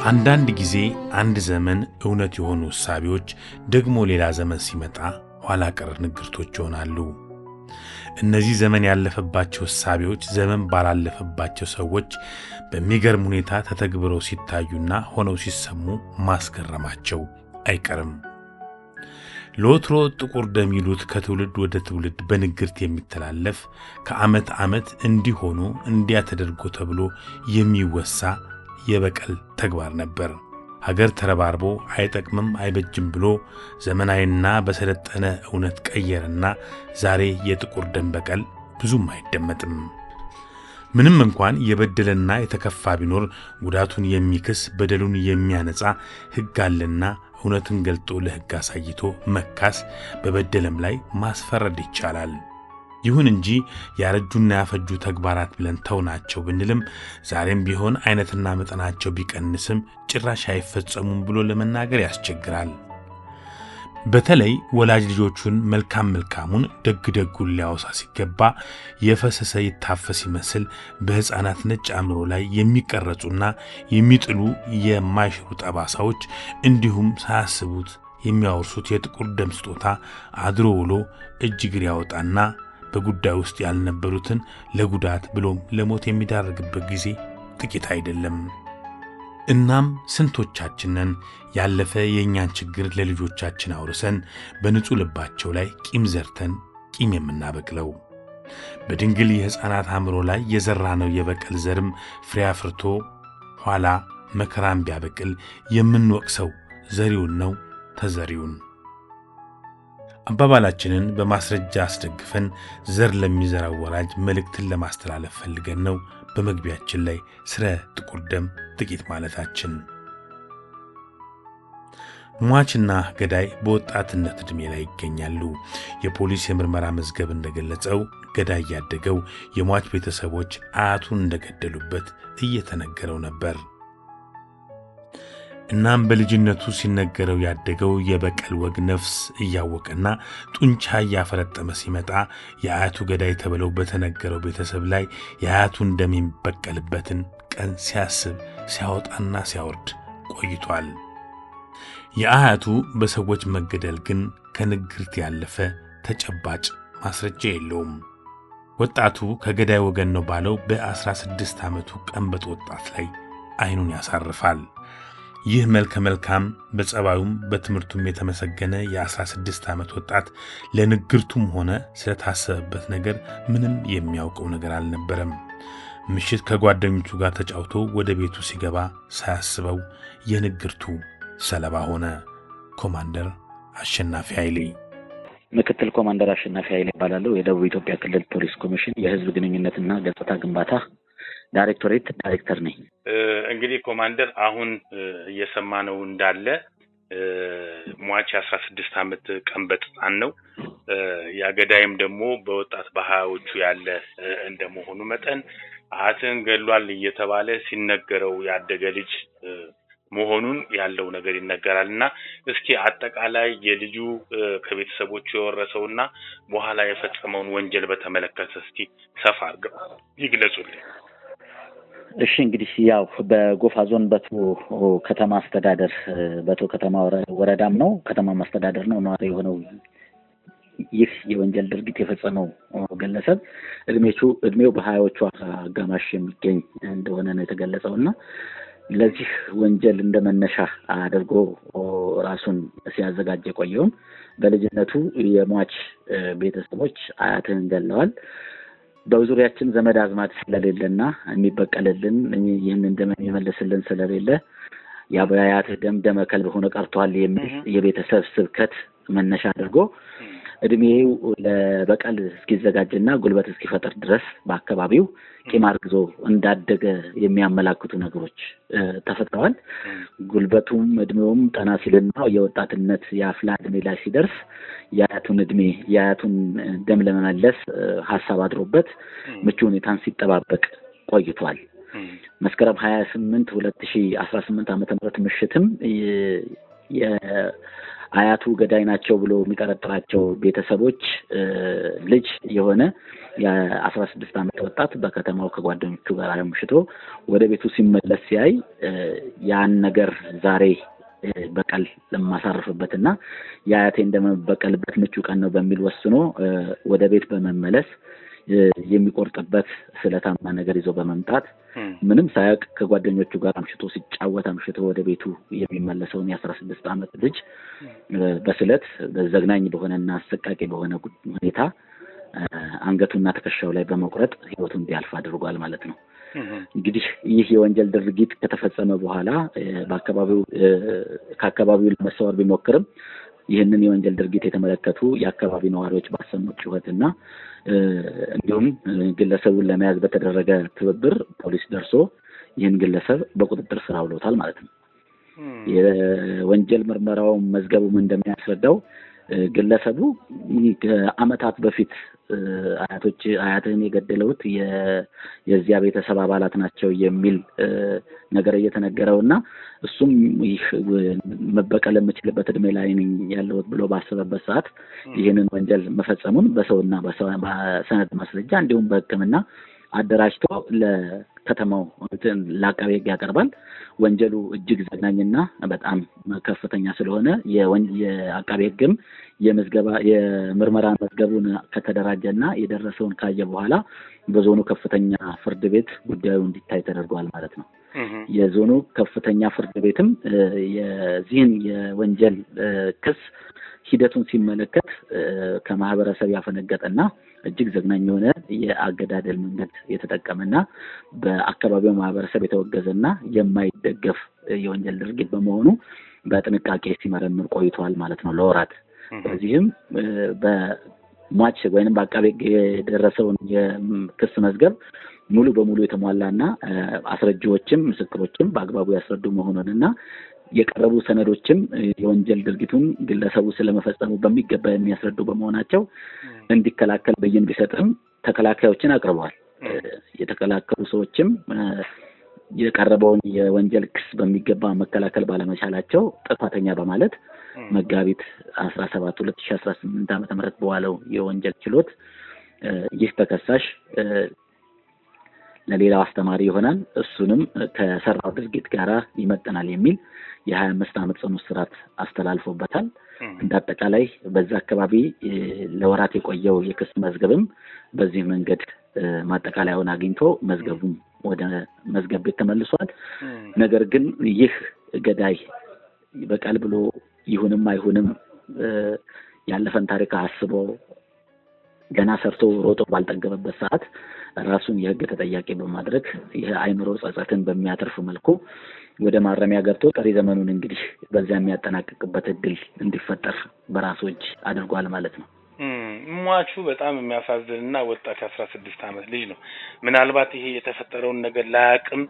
አንዳንድ ጊዜ አንድ ዘመን እውነት የሆኑ ሐሳቦች ደግሞ ሌላ ዘመን ሲመጣ ኋላ ቀር ንግርቶች ይሆናሉ። እነዚህ ዘመን ያለፈባቸው ሐሳቦች ዘመን ባላለፈባቸው ሰዎች በሚገርም ሁኔታ ተተግብረው ሲታዩና ሆነው ሲሰሙ ማስገረማቸው አይቀርም። ለወትሮ ጥቁር ደም ይሉት ከትውልድ ወደ ትውልድ በንግርት የሚተላለፍ ከዓመት ዓመት እንዲሆኑ እንዲያ ተደርጎ ተብሎ የሚወሳ የበቀል ተግባር ነበር። ሀገር ተረባርቦ አይጠቅምም አይበጅም ብሎ ዘመናዊና በሰለጠነ እውነት ቀየረና ዛሬ የጥቁር ደም በቀል ብዙም አይደመጥም። ምንም እንኳን የበደለና የተከፋ ቢኖር ጉዳቱን የሚክስ በደሉን የሚያነጻ ሕግ አለና እውነትን ገልጦ ለሕግ አሳይቶ መካስ በበደለም ላይ ማስፈረድ ይቻላል። ይሁን እንጂ ያረጁና ያፈጁ ተግባራት ብለን ተውናቸው ብንልም ዛሬም ቢሆን አይነትና መጠናቸው ቢቀንስም ጭራሽ አይፈጸሙም ብሎ ለመናገር ያስቸግራል። በተለይ ወላጅ ልጆቹን መልካሙን ደጉን ሊያወሳ ሲገባ የፈሰሰ ይታፈስ ይመስል በሕፃናት ነጭ አእምሮ ላይ የሚቀረጹና የሚጥሉ የማይሽሩ ጠባሳዎች እንዲሁም ሳያስቡት የሚያወርሱት የጥቁር ደም ስጦታ አድሮ ውሎ እጅ እግር ያወጣና በጉዳይ ውስጥ ያልነበሩትን ለጉዳት ብሎም ለሞት የሚዳርግበት ጊዜ ጥቂት አይደለም። እናም ስንቶቻችንን ያለፈ የእኛን ችግር ለልጆቻችን አውርሰን በንጹሕ ልባቸው ላይ ቂም ዘርተን ቂም የምናበቅለው? በድንግል የሕፃናት አእምሮ ላይ የዘራነው የበቀል ዘርም ፍሬ አፍርቶ ኋላ መከራን ቢያበቅል የምንወቅሰው ዘሪውን ነው ተዘሪውን። አባባላችንን በማስረጃ አስደግፈን ዘር ለሚዘራው ወላጅ መልእክትን ለማስተላለፍ ፈልገን ነው በመግቢያችን ላይ ስለ ጥቁር ደም ጥቂት ማለታችን። ሟችና ገዳይ በወጣትነት ዕድሜ ላይ ይገኛሉ። የፖሊስ የምርመራ መዝገብ እንደገለጸው ገዳይ ያደገው የሟች ቤተሰቦች አያቱን እንደገደሉበት እየተነገረው ነበር። እናም በልጅነቱ ሲነገረው ያደገው የበቀል ወግ ነፍስ እያወቀና ጡንቻ እያፈረጠመ ሲመጣ የአያቱ ገዳይ ተብለው በተነገረው ቤተሰብ ላይ የአያቱን ደም የሚበቀልበትን ቀን ሲያስብ ሲያወጣና ሲያወርድ ቆይቷል። የአያቱ በሰዎች መገደል ግን ከንግርት ያለፈ ተጨባጭ ማስረጃ የለውም። ወጣቱ ከገዳይ ወገን ነው ባለው በ16 ዓመቱ ቀንበጥ ወጣት ላይ አይኑን ያሳርፋል። ይህ መልካም በጸባዩም በትምህርቱም የተመሰገነ የ16 ዓመት ወጣት ለንግርቱም ሆነ ስለታሰበበት ነገር ምንም የሚያውቀው ነገር አልነበረም። ምሽት ከጓደኞቹ ጋር ተጫውቶ ወደ ቤቱ ሲገባ ሳያስበው የንግርቱ ሰለባ ሆነ። ኮማንደር አሸናፊ ኃይሌ። ምክትል ኮማንደር አሸናፊ ኃይሌ ይባላል። የደቡብ ኢትዮጵያ ክልል ፖሊስ ኮሚሽን የህዝብ ግንኙነትና ገጽታ ግንባታ ዳይሬክቶሬት ዳይሬክተር ነኝ። እንግዲህ ኮማንደር አሁን እየሰማነው እንዳለ ሟች 16 ዓመት ቀንበጥ ሕፃን ነው። ያገዳይም ደግሞ በወጣት በሃያዎቹ ያለ እንደመሆኑ መጠን አያትን ገድሏል እየተባለ ሲነገረው ያደገ ልጅ መሆኑን ያለው ነገር ይነገራልና እስኪ አጠቃላይ የልጁ ከቤተሰቦቹ የወረሰውና በኋላ የፈጸመውን ወንጀል በተመለከተ እስኪ ሰፋ አድርገው ይግለጹልኝ። እሺ እንግዲህ ያው በጎፋ ዞን በቶ ከተማ አስተዳደር በቶ ከተማ ወረዳም ነው ከተማ ማስተዳደር ነው ነዋሪ የሆነው ይህ የወንጀል ድርጊት የፈጸመው ግለሰብ እድሜው በሃያዎቹ አጋማሽ የሚገኝ እንደሆነ ነው የተገለጸውና ለዚህ ወንጀል እንደመነሻ አድርጎ ራሱን ሲያዘጋጅ የቆየውን በልጅነቱ የሟች ቤተሰቦች አያትን ገለዋል፣ በዙሪያችን ዘመድ አዝማድ ስለሌለና የሚበቀልልን ይህንን ደም የሚመልስልን ስለሌለ ያባያት ደም ከልብ ሆነ ቀርቷል የሚል የቤተሰብ ስብከት መነሻ አድርጎ እድሜው ለበቀል እስኪዘጋጅና ጉልበት እስኪፈጠር ድረስ በአካባቢው ቂም አርግዞ እንዳደገ የሚያመላክቱ ነገሮች ተፈጥረዋል። ጉልበቱም እድሜውም ጠና ሲልና የወጣትነት የአፍላ እድሜ ላይ ሲደርስ የአያቱን ደም ለመመለስ ሐሳብ አድሮበት ምቹ ሁኔታን ሲጠባበቅ ቆይቷል። መስከረም 28 2018 ዓ.ም ምሽትም አያቱ ገዳይ ናቸው ብሎ የሚጠረጥራቸው ቤተሰቦች ልጅ የሆነ የ16 ዓመት ወጣት በከተማው ከጓደኞቹ ጋር አምሽቶ ወደ ቤቱ ሲመለስ ሲያይ ያን ነገር ዛሬ በቀል ለማሳረፍበትና የአያቴ እንደመበቀልበት ምቹ ቀን ነው በሚል ወስኖ ወደ ቤት በመመለስ የሚቆርጥበት ስለታማ ነገር ይዞ በመምጣት ምንም ሳያውቅ ከጓደኞቹ ጋር አምሽቶ ወደ ቤቱ የሚመለሰውን የ16 ዓመት ልጅ በስለት በዘግናኝ በሆነና አሰቃቂ በሆነ ሁኔታ አንገቱና ትከሻው ላይ በመቁረጥ ህይወቱን እንዲያልፍ አድርጓል ማለት ነው። እንግዲህ ይህ የወንጀል ድርጊት ከተፈጸመ በኋላ ከአካባቢው ለመሰወር ቢሞክርም ይህንን የወንጀል ድርጊት የተመለከቱ የአካባቢ ነዋሪዎች ባሰሙት ጩኸትና እንዲሁም ግለሰቡን ለመያዝ በተደረገ ትብብር ፖሊስ ደርሶ ይህን ግለሰብ በቁጥጥር ስር አውሎታል ማለት ነው። የወንጀል ምርመራው መዝገቡም እንደሚያስረዳው ግለሰቡ ከዓመታት በፊት አያትህን የገደሉት የዚያ ቤተሰብ አባላት ናቸው የሚል ነገር እየተነገረውና እሱም ይህ መበቀል የምችልበት እድሜ ላይ ነኝ ያለሁት ብሎ ባሰበበት ሰዓት ይህንን ወንጀል መፈጸሙን በሰውና በሰነድ ማስረጃ እንዲሁም በሕክምና አደራጅቶ ለከተማው ለአቃቤ ሕግ ያቀርባል። ወንጀሉ እጅግ ዘግናኝና በጣም ከፍተኛ ስለሆነ የአቃቤ ሕግም የምርመራ መዝገቡን ከተደራጀና የደረሰውን ካየ በኋላ በዞኑ ከፍተኛ ፍርድ ቤት ጉዳዩ እንዲታይ ተደርጓል ማለት ነው። የዞኑ ከፍተኛ ፍርድ ቤትም የዚህን የወንጀል ክስ ሂደቱን ሲመለከት ከማህበረሰብ ያፈነገጠና እጅግ ዘግናኝ የሆነ የአገዳደል መንገድ የተጠቀመና በአካባቢው ማህበረሰብ የተወገዘና የማይደገፍ የወንጀል ድርጊት በመሆኑ በጥንቃቄ ሲመረምር ቆይቷል ማለት ነው ለወራት። በዚህም በሟች ወይንም በአቃቤ ሕግ የደረሰውን የክስ መዝገብ ሙሉ በሙሉ የተሟላና አስረጂዎችም ምስክሮችም በአግባቡ ያስረዱ መሆኑንና የቀረቡ ሰነዶችም የወንጀል ድርጊቱን ግለሰቡ ስለመፈጸሙ በሚገባ የሚያስረዱ በመሆናቸው እንዲከላከል ብይን ቢሰጥም ተከላካዮችን አቅርበዋል። የተከላከሉ ሰዎችም የቀረበውን የወንጀል ክስ በሚገባ መከላከል ባለመቻላቸው ጥፋተኛ በማለት መጋቢት 17 2018 ዓ.ም በዋለው የወንጀል ችሎት ይህ ተከሳሽ ለሌላው አስተማሪ ይሆናል፣ እሱንም ከሰራው ድርጊት ጋራ ይመጥናል የሚል የ25 ዓመት ጽኑ እስራት አስተላልፎበታል። እንዳጠቃላይ በዛ አካባቢ ለወራት የቆየው የክስ መዝገብም በዚህ መንገድ ማጠቃለያውን አግኝቶ መዝገቡም ወደ መዝገብ ቤት ተመልሷል። ነገር ግን ይህ ገዳይ በቀል ብሎ ይሁንም አይሁንም ያለፈን ታሪክ አስቦ ገና ሰርቶ ሮጦ ባልጠገበበት ሰዓት ራሱን የሕግ ተጠያቂ በማድረግ የአይምሮ ጸጸትን በሚያተርፍ መልኩ ወደ ማረሚያ ገብቶ ቀሪ ዘመኑን እንግዲህ በዚያ የሚያጠናቅቅበት እድል እንዲፈጠር በራሱ እጅ አድርጓል ማለት ነው። ሟቹ በጣም የሚያሳዝንና ወጣት 16 ዓመት ልጅ ነው። ምናልባት ይሄ የተፈጠረውን ነገር ላያቅም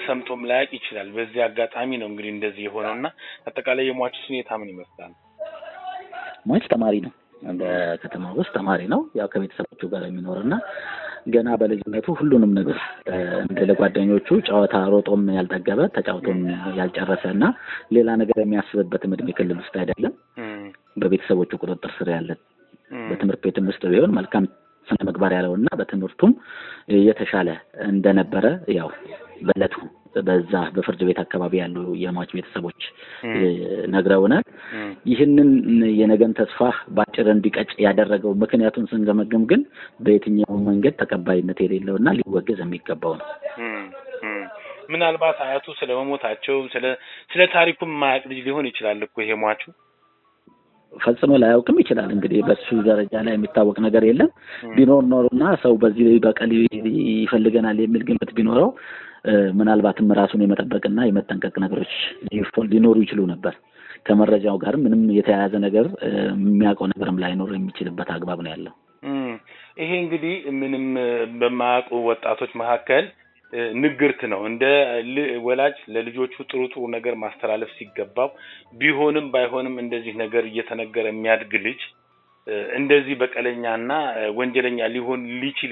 ሰምቶም ላያቅ ይችላል። በዚህ አጋጣሚ ነው እንግዲህ እንደዚህ የሆነውና አጠቃላይ የሟቹ ሁኔታ ምን ይመስላል? ሟች ተማሪ ነው። በከተማ ውስጥ ተማሪ ነው። ያው ከቤተሰቦቹ ጋር የሚኖርና ገና በልጅነቱ ሁሉንም ነገር እንደ ጓደኞቹ ጨዋታ ሮጦም ያልጠገበ ተጫውቶም ያልጨረሰና ሌላ ነገር የሚያስብበት እድሜ ክልል ውስጥ አይደለም። በቤተሰቦቹ ቁጥጥር ስር ያለ በትምህርት ቤትም ውስጥ ቢሆን መልካም ስነ ምግባር ያለውና በትምህርቱም የተሻለ እንደነበረ ያው በለቱ በዛ በፍርድ ቤት አካባቢ ያሉ የሟች ቤተሰቦች ነግረውናል። ይህንን የነገን ተስፋ ባጭር እንዲቀጭ ያደረገው ምክንያቱን ስንገመግም ግን በየትኛው መንገድ ተቀባይነት የሌለውና ሊወገዝ የሚገባው ነው። ምናልባት አያቱ ስለመሞታቸው ስለ ታሪኩም ማያውቅ ልጅ ሊሆን ይችላል እኮ ይሄ ሟቹ ፈጽሞ ላያውቅም ይችላል። እንግዲህ በሱ ደረጃ ላይ የሚታወቅ ነገር የለም። ቢኖር ኖርና ሰው በዚህ በቀል ይፈልገናል የሚል ግምት ቢኖረው ምናልባትም ራሱን የመጠበቅና የመጠንቀቅ ነገሮች ሊኖሩ ይችሉ ነበር። ከመረጃው ጋር ምንም የተያያዘ ነገር የሚያውቀው ነገርም ላይኖር የሚችልበት አግባብ ነው ያለው። ይሄ እንግዲህ ምንም በማያውቁ ወጣቶች መካከል ንግርት ነው። እንደ ወላጅ ለልጆቹ ጥሩ ነገር ማስተላለፍ ሲገባው ቢሆንም ባይሆንም እንደዚህ ነገር እየተነገረ የሚያድግ ልጅ እንደዚህ በቀለኛና ወንጀለኛ ሊሆን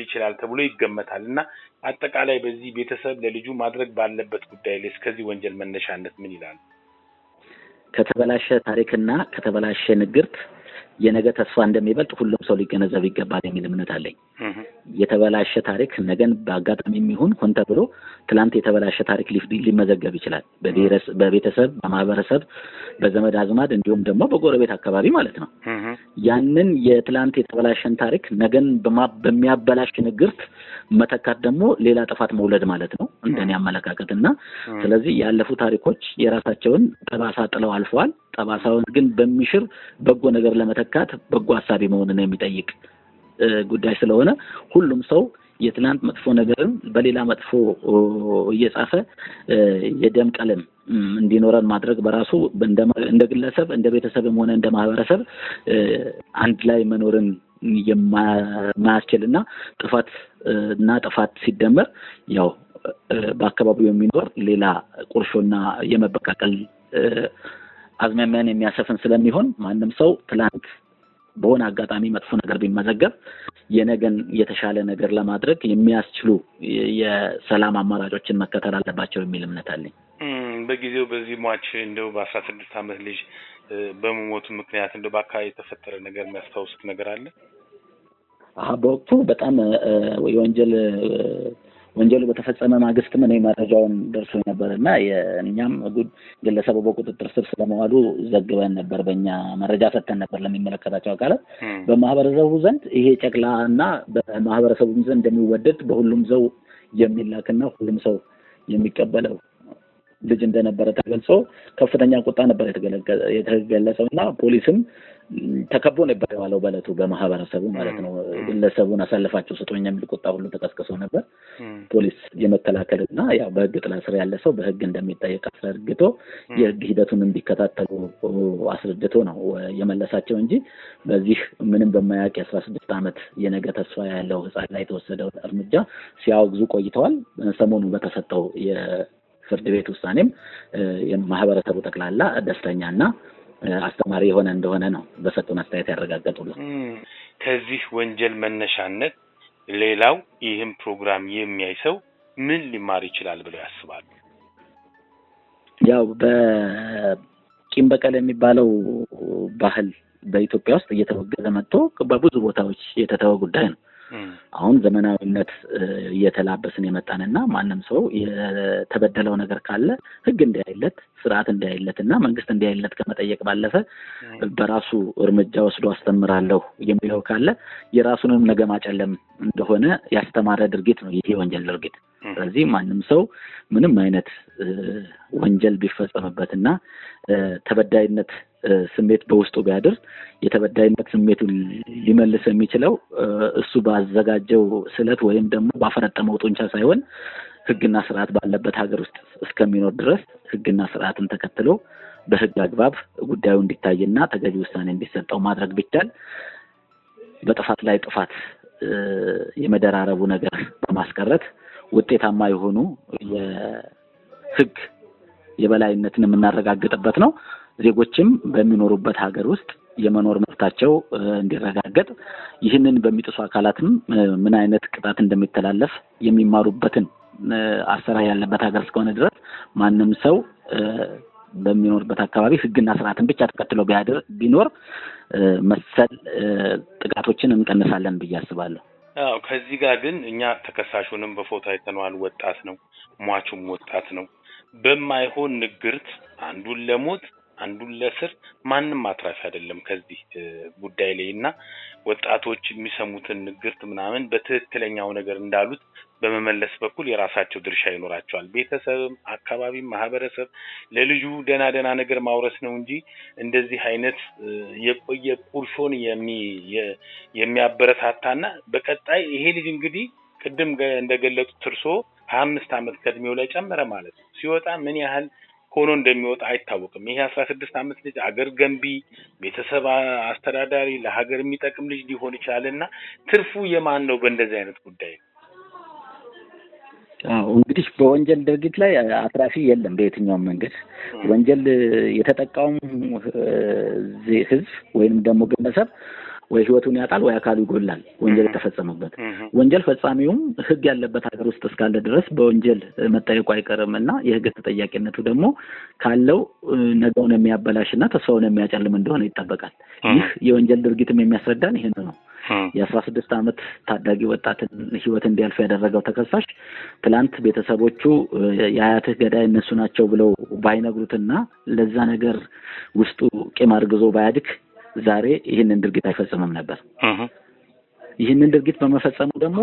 ይችላል ተብሎ ይገመታልና አጠቃላይ በዚህ ቤተሰብ ለልጁ ማድረግ ባለበት ጉዳይ ላይ እስከዚህ ወንጀል መነሻነት ምን ይላል? ከተበላሸ ታሪክና ከተበላሸ ንግርት የነገ ተስፋ እንደሚበልጥ ሁሉም ሰው ሊገነዘብ ይገባል የሚል እምነት አለኝ። የተበላሸ ታሪክ ነገን በአጋጣሚ የሚሆን ሆን ተብሎ ትላንት የተበላሸ ታሪክ ሊመዘገብ ይችላል። በቤተሰብ፣ በማህበረሰብ፣ በዘመድ አዝማድ እንዲሁም ደግሞ በጎረቤት አካባቢ ማለት ነው። ያንን የትላንት የተበላሸን ታሪክ ነገን በሚያበላሽ ንግርት መተካት ደግሞ ሌላ ጥፋት መውለድ ማለት ነው እንደኔ አመለካከትና ስለዚህ ያለፉ ታሪኮች የራሳቸውን ጠባሳ ጥለው አልፈዋል። ጠባሳውን ግን በሚሽር በጎ ነገር ለመተካት በጎ ሐሳቢ መሆንን የሚጠይቅ ጉዳይ ስለሆነ ሁሉም ሰው የትናንት መጥፎ ነገርን በሌላ መጥፎ እየጻፈ የደም ቀለም እንዲኖረን ማድረግ በራሱ እንደ ግለሰብ እንደ ቤተሰብም ሆነ እንደ ማህበረሰብ አንድ ላይ መኖርን የማያስችልና ጥፋት ሲደመር ያው በአካባቢው የሚኖር ሌላ ቁርሾና የመበቃቀል አዝማሚያን የሚያሰፍን ስለሚሆን ማንም ሰው ትላንት በሆነ አጋጣሚ መጥፎ ነገር ቢመዘገብ የነገን የተሻለ ነገር ለማድረግ የሚያስችሉ የሰላም አማራጮችን መከተል አለባቸው የሚል እምነት አለኝ። በጊዜው በዚህ ሟች እንደው በ16 ዓመት ልጅ በመሞቱ ምክንያት እንደው በአካባቢ የተፈጠረ ነገር የሚያስታውሱት ነገር አለ? በወቅቱ በጣም ወንጀሉ በተፈጸመ ማግስት ምን መረጃውን ደርሶ ነበርና የኛም ግለሰቡ በቁጥጥር ስር ስለመዋሉ ዘግበን ነበር። በእኛ መረጃ ሰጥተን ነበር ለሚመለከታቸው አካላት። በማህበረሰቡ ዘንድ ይሄ ጨቅላና በማህበረሰቡ ዘንድ እንደሚወደድ በሁሉም ሰው የሚላክና ሁሉም ሰው የሚቀበለው ልጅ እንደነበረ ተገልጾ ከፍተኛ ቁጣ ነበር የተገለጸውና ፖሊስም ተከቦ ነበር ያለው በለቱ በማህበረሰቡ ማለት ነው። ግለሰቡን አሳልፋችሁ ስጡኝ የሚል ቁጣ ሁሉ ተቀስቅሶ ነበር። ፖሊስ የመከላከልና ያው በህግ ጥላ ስር ያለ ሰው በህግ እንደሚጠየቅ አስረድቶ የህግ ሂደቱን እንዲከታተሉ አስረድቶ ነው የመለሳቸው እንጂ በዚህ ምንም በማያውቅ 16 ዓመት የነገ ተስፋ ያለው ህፃን ላይ የተወሰደው እርምጃ ሲያወግዙ ቆይተዋል። ሰሞኑን በተሰጠው የፍርድ ቤት ውሳኔም የማህበረሰቡ ጠቅላላ ደስተኛና አስተማሪ የሆነ እንደሆነ ነው በሰጡን አስተያየት ያረጋገጡልን። ከዚህ ወንጀል መነሻነት ሌላው ይህም ፕሮግራም የሚያይ ሰው ምን ሊማር ይችላል ብለው ያስባሉ? ያው በቂም በቀል የሚባለው ባህል በኢትዮጵያ ውስጥ እየተወገዘ መጥቶ በብዙ ቦታዎች የተተወ ጉዳይ ነው። አሁን ዘመናዊነት እየተላበስን የመጣንና ማንም ሰው የተበደለው ነገር ካለ ህግ እንዲያይለት ስርዓት እንዲያይለትና መንግስት እንዲያይለት ከመጠየቅ ባለፈ በራሱ እርምጃ ወስዶ አስተምራለሁ የሚለው ካለ የራሱንም ነገ ማጨለም እንደሆነ ያስተማረ ድርጊት ነው ይሄ ወንጀል ድርጊት። ስለዚህ ማንም ሰው ምንም አይነት ወንጀል ቢፈጸምበትና ተበዳይነት ስሜት በውስጡ ቢያድር የተበዳይነት ስሜቱን ሊመልስ የሚችለው እሱ ባዘጋጀው ስለት ወይም ደግሞ ባፈረጠመው ጡንቻ ሳይሆን ህግና ስርዓት ባለበት ሀገር ውስጥ እስከሚኖር ድረስ ህግና ስርዓትን ተከትሎ በህግ አግባብ ጉዳዩ እንዲታይና ተገቢ ውሳኔ እንዲሰጠው ማድረግ ቢቻል በጥፋት ላይ ጥፋት የመደራረቡ ነገር በማስቀረት ውጤታማ የሆኑ የህግ የበላይነትን የምናረጋግጥበት ነው። ዜጎችም በሚኖሩበት ሀገር ውስጥ የመኖር መብታቸው እንዲረጋገጥ ይህንን በሚጥሱ አካላትም ምን አይነት ቅጣት እንደሚተላለፍ የሚማሩበትን አሰራር ያለበት ሀገር እስከሆነ ድረስ ማንም ሰው በሚኖርበት አካባቢ ህግና ስርዓትን ብቻ ተከትሎ ቢኖር መሰል ጥቃቶችን እንቀንሳለን ብዬ አስባለሁ። ከዚህ ጋር ግን እኛ ተከሳሹንም በፎቶ አይተነዋል። ወጣት ነው፣ ሟቹም ወጣት ነው። በማይሆን ንግርት አንዱን ለሞት አንዱን ለስር ማንም አትራፊ አይደለም ከዚህ ጉዳይ ላይና ወጣቶች የሚሰሙትን ንግርት ምናምን በትክክለኛው ነገር እንዳሉት በመመለስ በኩል የራሳቸው ድርሻ ይኖራቸዋል። ቤተሰብም አካባቢም ማህበረሰብ ለልጁ ደና ነገር ማውረስ ነው እንጂ እንደዚህ አይነት የቆየ ቁርሾን የሚያበረታታና በቀጣይ ይሄ ልጅ እንግዲህ ቅድም እንደገለጹት እርሶ 25 ዓመት ከእድሜው ላይ ጨመረ ማለት ነው። ሲወጣ ምን ያህል ሆኖ እንደሚወጣ አይታወቅም። ይሄ 16 ዓመት ልጅ አገር ገንቢ ቤተሰብ አስተዳዳሪ ለሀገር የሚጠቅም ልጅ ሊሆን ይችላልና ትርፉ የማን ነው በእንደዚህ አይነት ጉዳይ? እንግዲህ በወንጀል ድርጊት ላይ አትራፊ የለም። በየትኛውም መንገድ ወንጀል የተጠቃውም ህዝብ ወይንም ደግሞ ግለሰብ ወይ ህይወቱን ያጣል ወይ አካሉ ይጎላል ወንጀል የተፈጸመበት። ወንጀል ፈጻሚውም ህግ ያለበት ሀገር ውስጥ እስካለ ድረስ በወንጀል መጠየቁ አይቀርምና የህግ ተጠያቂነቱ ደግሞ ካለው ነገውን የሚያበላሽና ተስፋውን የሚያጨልም እንደሆነ ይጠበቃል። ይህ የወንጀል ድርጊትም የሚያስረዳን ይሄን ነው። የ16 ዓመት ታዳጊ ወጣትን ህይወት እንዲያልፍ ያደረገው ተከሳሽ ትላንት ቤተሰቦቹ የአያትህ ገዳይ እነሱ ናቸው ብለው ባይነግሩትና ለዛ ነገር ውስጡ ቂም አርግዞ ባያድግ ዛሬ ይህንን ድርጊት አይፈጽምም ነበር። ይህንን ድርጊት በመፈጸሙ ደግሞ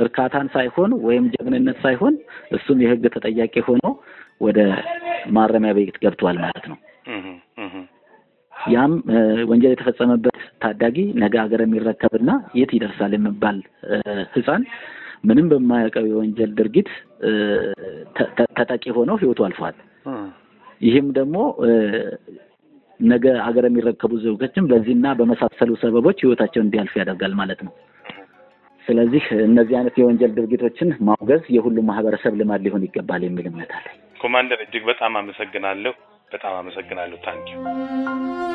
እርካታን ሳይሆን ወይም ጀግንነት ሳይሆን እሱም የህግ ተጠያቂ ሆኖ ወደ ማረሚያ ቤት ገብቷል ማለት ነው። ያም ወንጀል የተፈጸመበት ታዳጊ ነገ ሀገር የሚረከብና የት ይደርሳል የሚባል ህፃን ምንም በማያውቀው የወንጀል ድርጊት ተጠቂ ሆኖ ህይወቱ አልፏል። ይህም ደግሞ ነገ ሀገር የሚረከቡ ዜጎችም በዚህና በመሳሰሉ ሰበቦች ህይወታቸውን እንዲያልፍ ያደርጋል ማለት ነው። ስለዚህ እነዚህ አይነት የወንጀል ድርጊቶችን ማውገዝ የሁሉም ማህበረሰብ ልማድ ሊሆን ይገባል የሚል እምነት አለኝ። ኮማንደር እጅግ በጣም አመሰግናለሁ። ታንኪዩ።